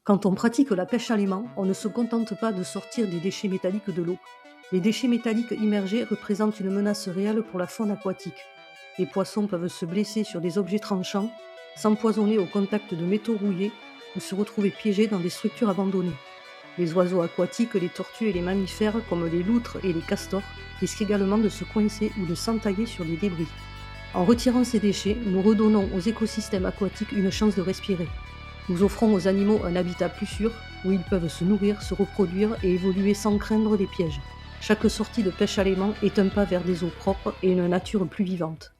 Quand on pratique la pêche à l'aimant, on ne se contente pas de sortir des déchets métalliques de l'eau. Les déchets métalliques immergés représentent une menace réelle pour la faune aquatique. Les poissons peuvent se blesser sur des objets tranchants, s'empoisonner au contact de métaux rouillés ou se retrouver piégés dans des structures abandonnées. Les oiseaux aquatiques, les tortues et les mammifères, comme les loutres et les castors, risquent également de se coincer ou de s'entailler sur des débris. En retirant ces déchets, nous redonnons aux écosystèmes aquatiques une chance de respirer. Nous offrons aux animaux un habitat plus sûr, où ils peuvent se nourrir, se reproduire et évoluer sans craindre des pièges. Chaque sortie de pêche à l'aimant est un pas vers des eaux propres et une nature plus vivante.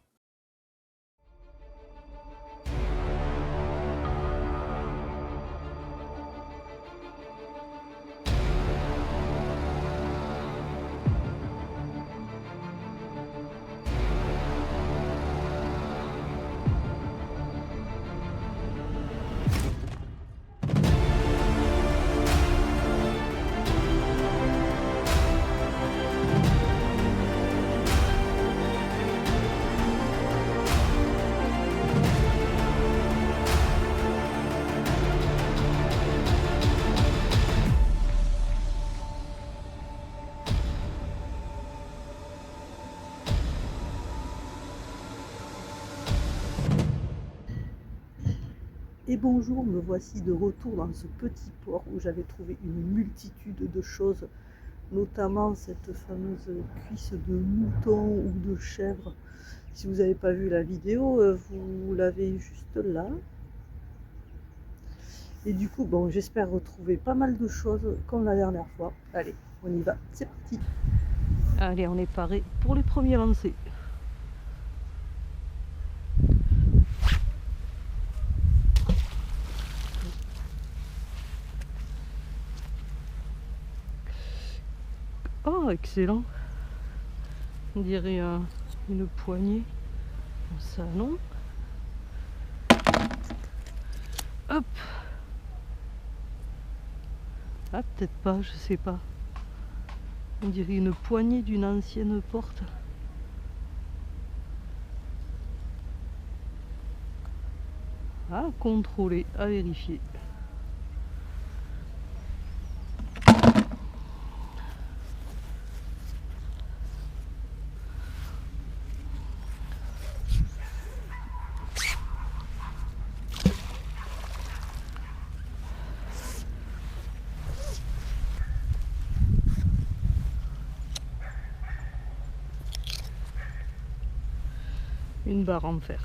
Et bonjour, me voici de retour dans ce petit port où j'avais trouvé une multitude de choses, notamment cette fameuse cuisse de mouton ou de chèvre. Si vous n'avez pas vu la vidéo, vous l'avez juste là. Et du coup, bon, j'espère retrouver pas mal de choses comme la dernière fois. Allez, on y va, c'est parti. Allez, on est paré pour les premiers lancers. Oh, excellent. On dirait une poignée en salon. Hop. Ah, peut-être pas, je sais pas. On dirait une poignée d'une ancienne porte. À contrôler, à vérifier. Une barre en fer.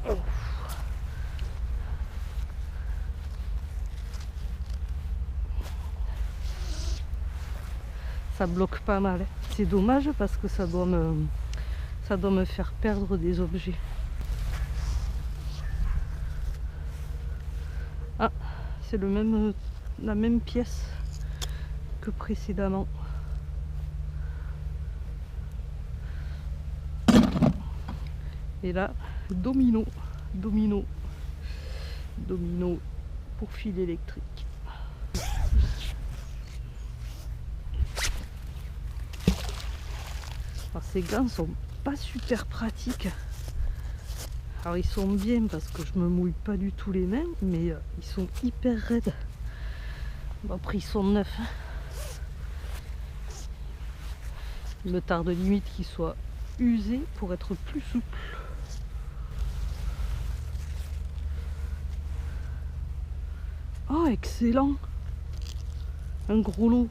Oh. Ça bloque pas mal. C'est dommage parce que ça doit me faire perdre des objets. Ah, c'est la même pièce que précédemment. Et là, domino pour fil électrique. Alors ces gants sont pas super pratiques. Alors ils sont bien parce que je me mouille pas du tout les mains, mais ils sont hyper raides. Bon, après ils sont neufs. Hein. Il me tarde limite qu'ils soient usés pour être plus souples. Oh, excellent! Un gros lot,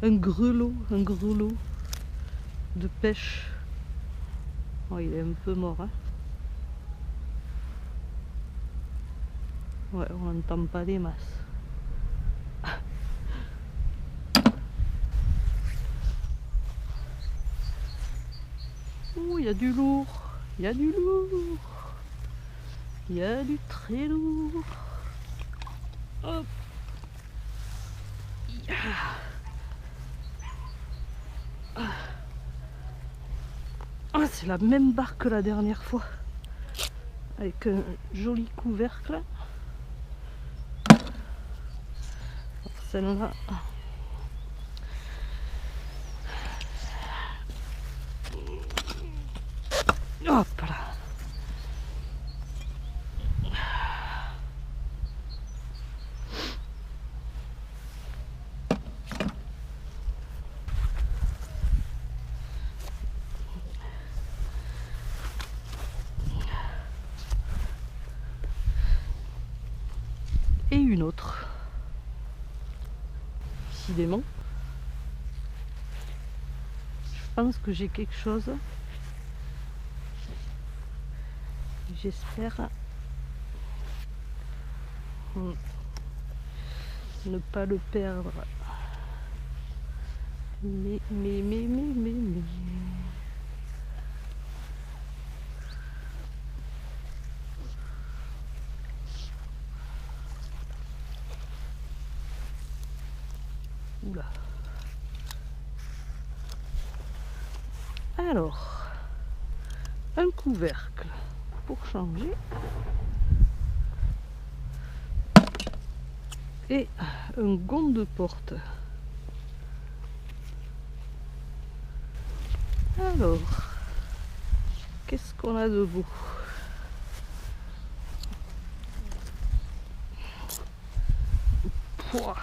un grelot de pêche. Oh, il est un peu mort, hein? Ouais, on n'entend pas des masses. Oh, il y a du lourd, il y a du lourd, il y a du très lourd. Hop. Ah, c'est la même barre que la dernière fois, avec un joli couvercle. Celle-là, hop là. une autre. Décidément. Je pense que j'ai quelque chose. J'espère ne pas le perdre. Mais. Oula. Alors, un couvercle pour changer. Et un gond de porte. Alors, qu'est-ce qu'on a de beau? Pouah,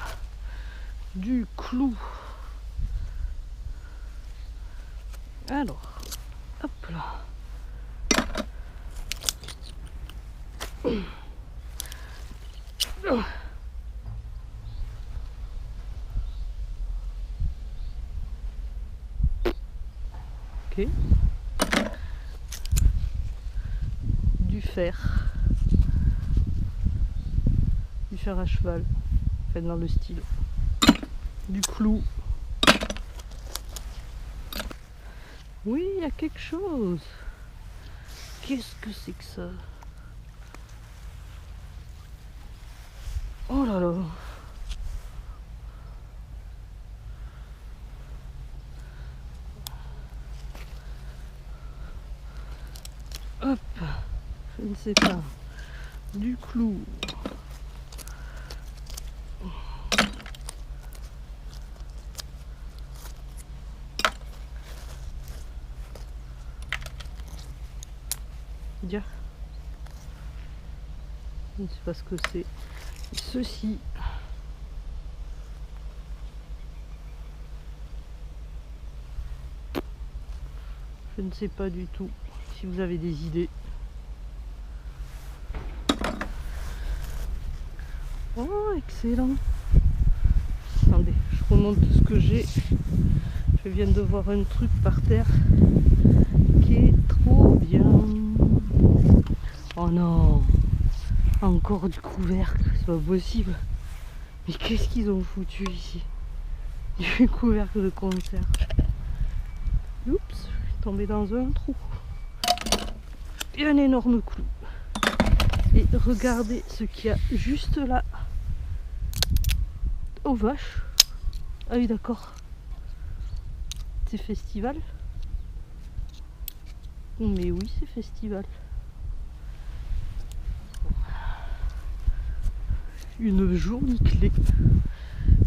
du clou. Alors, hop là. Ok. Du fer à cheval, fait dans le style. Du clou. Oui, il y a quelque chose. Qu'est-ce que c'est que ça? Oh là là. Hop, je ne sais pas. Du clou. Dia. Je ne sais pas ce que c'est. Ceci. Je ne sais pas du tout. Si vous avez des idées. Oh, excellent. Attendez, je remonte ce que j'ai. Je viens de voir un truc par terre qui est trop bien. Oh non, encore du couvercle, c'est pas possible. Mais qu'est-ce qu'ils ont foutu ici? Du couvercle de conserve. Oups, je suis tombée dans un trou. Et un énorme clou. Et regardez ce qu'il y a juste là. Oh vache. Ah oui, d'accord. C'est festival. Mais oui, c'est festival. Une jolie clé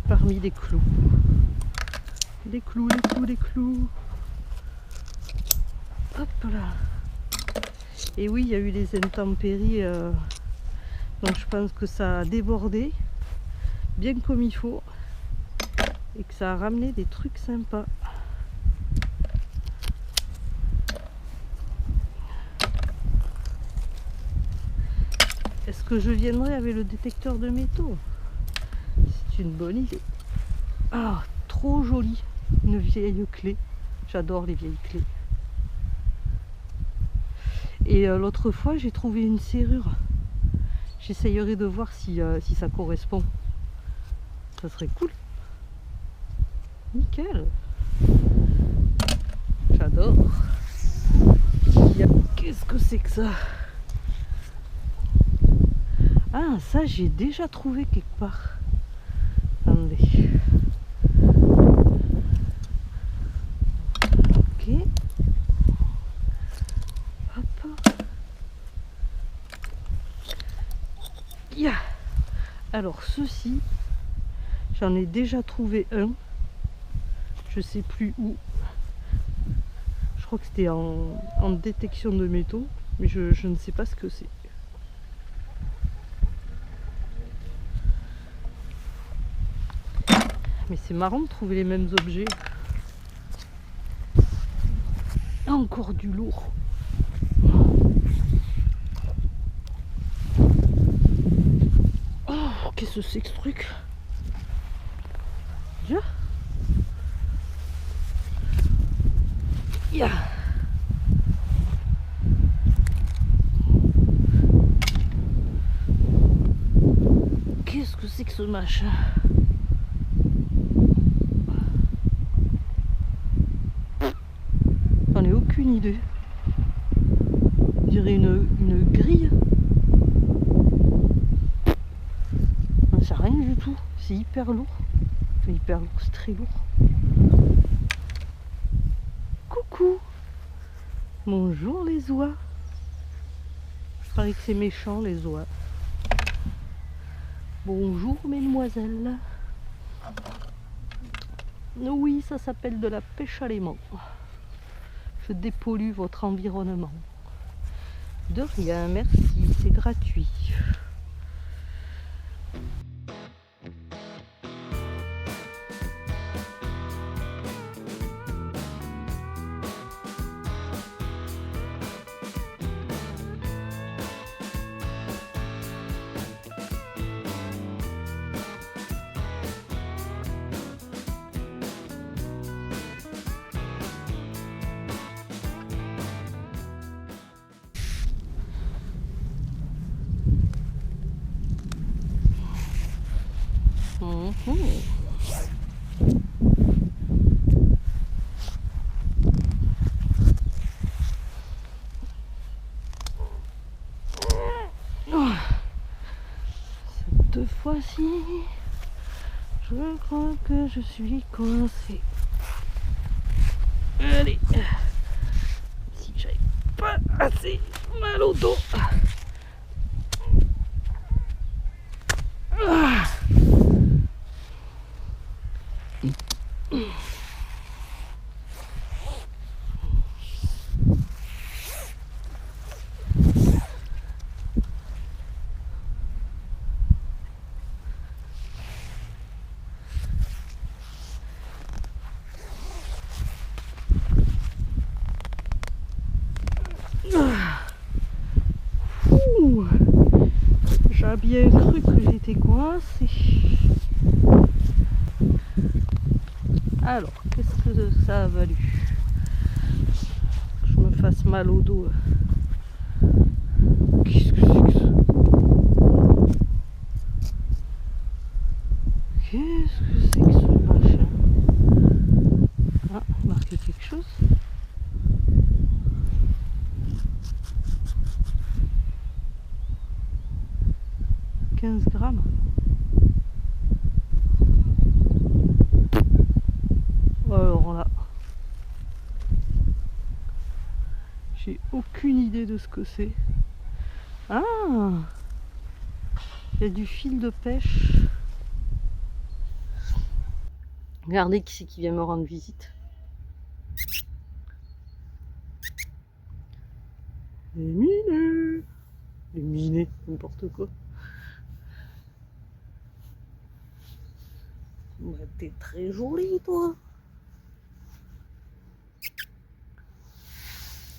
parmi des clous. Des clous, des clous, des clous. Hop là. Et oui, il y a eu les intempéries. Donc je pense que ça a débordé bien comme il faut. Et que ça a ramené des trucs sympas. Est-ce que je viendrai avec le détecteur de métaux? C'est une bonne idée. Ah, trop joli. Une vieille clé. J'adore les vieilles clés. Et l'autre fois, j'ai trouvé une serrure. J'essayerai de voir si ça correspond. Ça serait cool. Nickel. J'adore. Qu'est-ce que c'est que ça? Ah, ça j'ai déjà trouvé quelque part. Attendez. Ok. Hop. Yeah. Alors ceci, j'en ai déjà trouvé un. Je sais plus où. Je crois que c'était en détection de métaux, mais je ne sais pas ce que c'est. Mais c'est marrant de trouver les mêmes objets. Encore du lourd. Oh, qu'est-ce que c'est que ce truc? Déjà? Yeah. Qu'est-ce que c'est que ce machin? J'en ai aucune idée. On dirait une grille. J'en sais rien du tout. C'est hyper lourd. Enfin, hyper lourd, c'est très lourd. Coucou. Bonjour les oies. Je parie que c'est méchant les oies. Bonjour mesdemoiselles. Oui, ça s'appelle de la pêche à l'aimant. Je dépollue votre environnement. De rien, merci, c'est gratuit. Cette fois-ci, je crois que je suis coincé. Allez, si j'avais pas assez mal au dos. J'ai bien cru que j'étais coincé. Alors, qu'est-ce que ça a valu? Que je me fasse mal au dos. Qu'est-ce que c'est que ça? Qu'est-ce que c'est que ce machin? Ah, marqué quelque chose. « 15 grammes. Alors là, j'ai aucune idée de ce que c'est. Ah, il y a du fil de pêche. Regardez qui c'est qui vient me rendre visite. Les minés. Les minés, n'importe quoi. Bah, t'es très jolie, toi.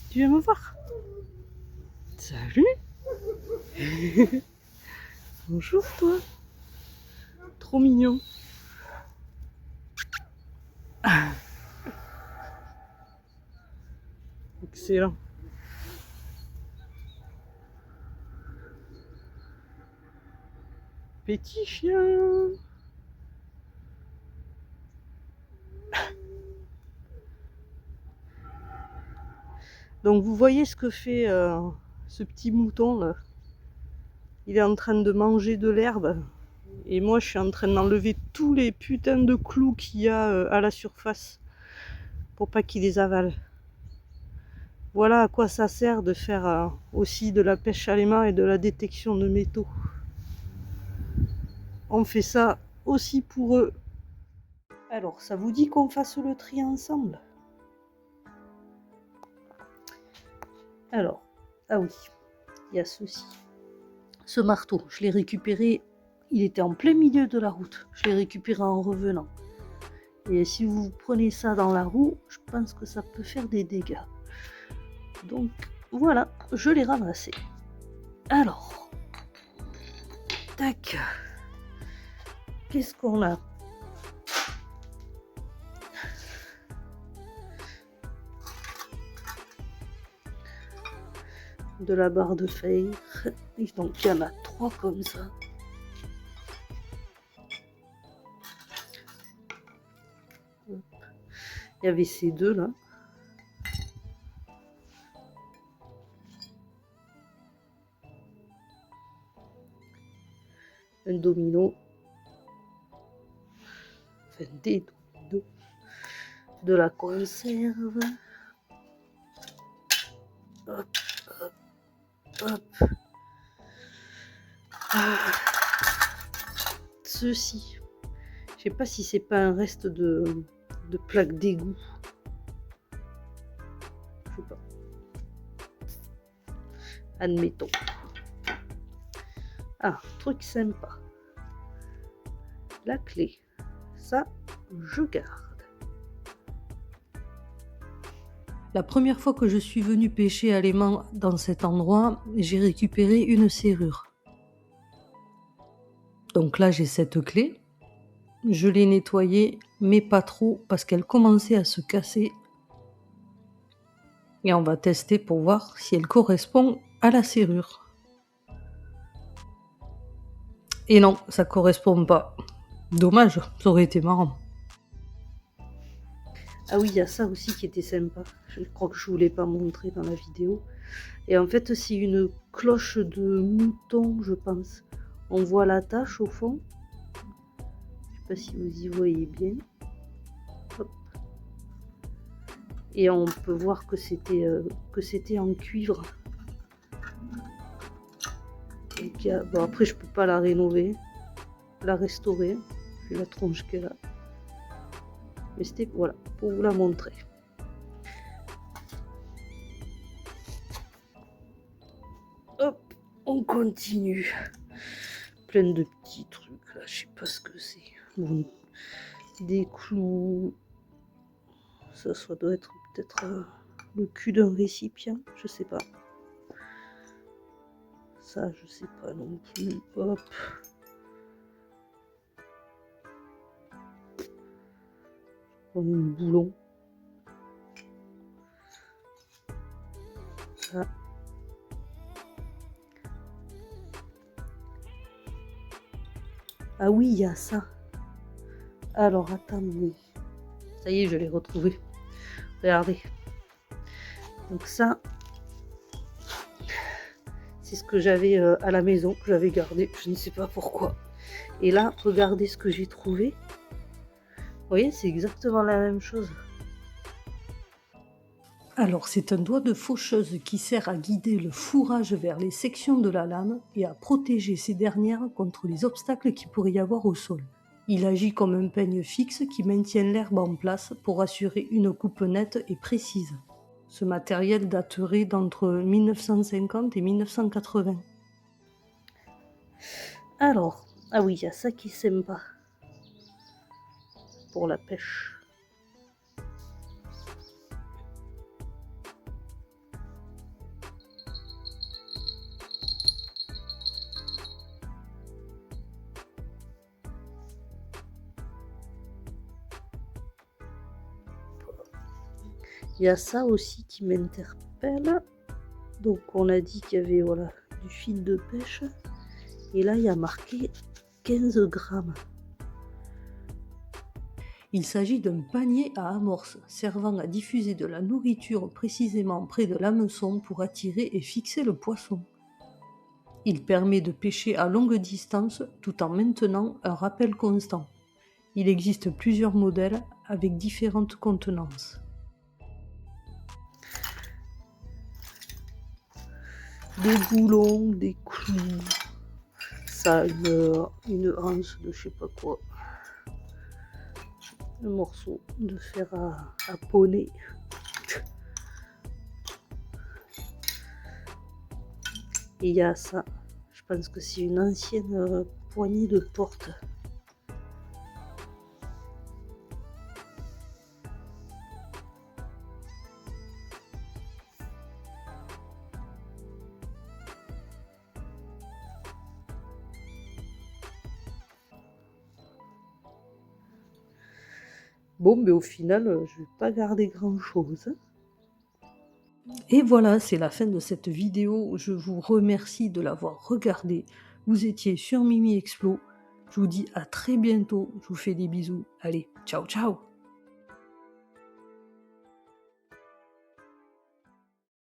Tu viens me voir? Salut. Bonjour, toi. Trop mignon. Excellent. Petit chien. Donc vous voyez ce que fait ce petit mouton là. Il est en train de manger de l'herbe. Et moi je suis en train d'enlever tous les putains de clous qu'il y a à la surface. Pour pas qu'il les avale. Voilà à quoi ça sert de faire aussi de la pêche à l'aimant et de la détection de métaux. On fait ça aussi pour eux. Alors, ça vous dit qu'on fasse le tri ensemble? Alors, ah oui, il y a ceci. Ce marteau, je l'ai récupéré, il était en plein milieu de la route. Je l'ai récupéré en revenant. Et si vous prenez ça dans la roue, je pense que ça peut faire des dégâts. Donc voilà, je l'ai ramassé. Alors, tac. qu'est-ce qu'on a? De la barre de fer. Et donc il y en a 3 comme ça. Il y avait ces 2 là. Un domino. Enfin des dominos. De la conserve. Hop, hop, hop. Ah. Ceci. Je sais pas si c'est pas un reste de plaque d'égout. Je sais pas. Admettons. Ah, truc sympa. La clé. Ça, je garde. La première fois que je suis venue pêcher à l'aimant dans cet endroit, j'ai récupéré une serrure. Donc là, j'ai cette clé. Je l'ai nettoyée, mais pas trop, parce qu'elle commençait à se casser. Et on va tester pour voir si elle correspond à la serrure. Et non, ça correspond pas. Dommage, ça aurait été marrant. Ah oui, il y a ça aussi qui était sympa. Je crois que je voulais pas montrer dans la vidéo. Et en fait, c'est une cloche de mouton, je pense. On voit la tache au fond. Je sais pas si vous y voyez bien. Hop. Et on peut voir que c'était en cuivre. Donc, bon, après, je peux pas la rénover, la restaurer. Vu la tronche qu'elle a. Mais c'était, voilà, pour vous la montrer. Hop, on continue. Plein de petits trucs là, je sais pas ce que c'est. Bon, des clous. Ça doit être peut-être le cul d'un récipient, je sais pas. Ça, je sais pas non plus. Hop. Un boulon. Ça. Ah oui, il y a ça. Alors, attendez. Ça y est, je l'ai retrouvé. Regardez. Donc ça, c'est ce que j'avais à la maison, que j'avais gardé. Je ne sais pas pourquoi. Et là, regardez ce que j'ai trouvé. Vous voyez, c'est exactement la même chose. Alors, c'est un doigt de faucheuse qui sert à guider le fourrage vers les sections de la lame et à protéger ces dernières contre les obstacles qu'il pourrait y avoir au sol. Il agit comme un peigne fixe qui maintient l'herbe en place pour assurer une coupe nette et précise. Ce matériel daterait d'entre 1950 et 1980. Alors, ah oui, il y a ça qui est sympa pour la pêche. Il y a ça aussi qui m'interpelle. Donc on a dit qu'il y avait voilà, du fil de pêche. Et là, il y a marqué 15 grammes. Il s'agit d'un panier à amorce servant à diffuser de la nourriture précisément près de l'hameçon pour attirer et fixer le poisson. Il permet de pêcher à longue distance tout en maintenant un rappel constant. Il existe plusieurs modèles avec différentes contenances. Des boulons, des clous, ça, une hanche de je sais pas quoi. Un morceau de fer à poney. Et il y a ça, je pense que c'est une ancienne poignée de porte. Bon, mais au final, je vais pas garder grand-chose. Et voilà, c'est la fin de cette vidéo. Je vous remercie de l'avoir regardée. Vous étiez sur Mimi Explo. Je vous dis à très bientôt. Je vous fais des bisous. Allez, ciao ciao!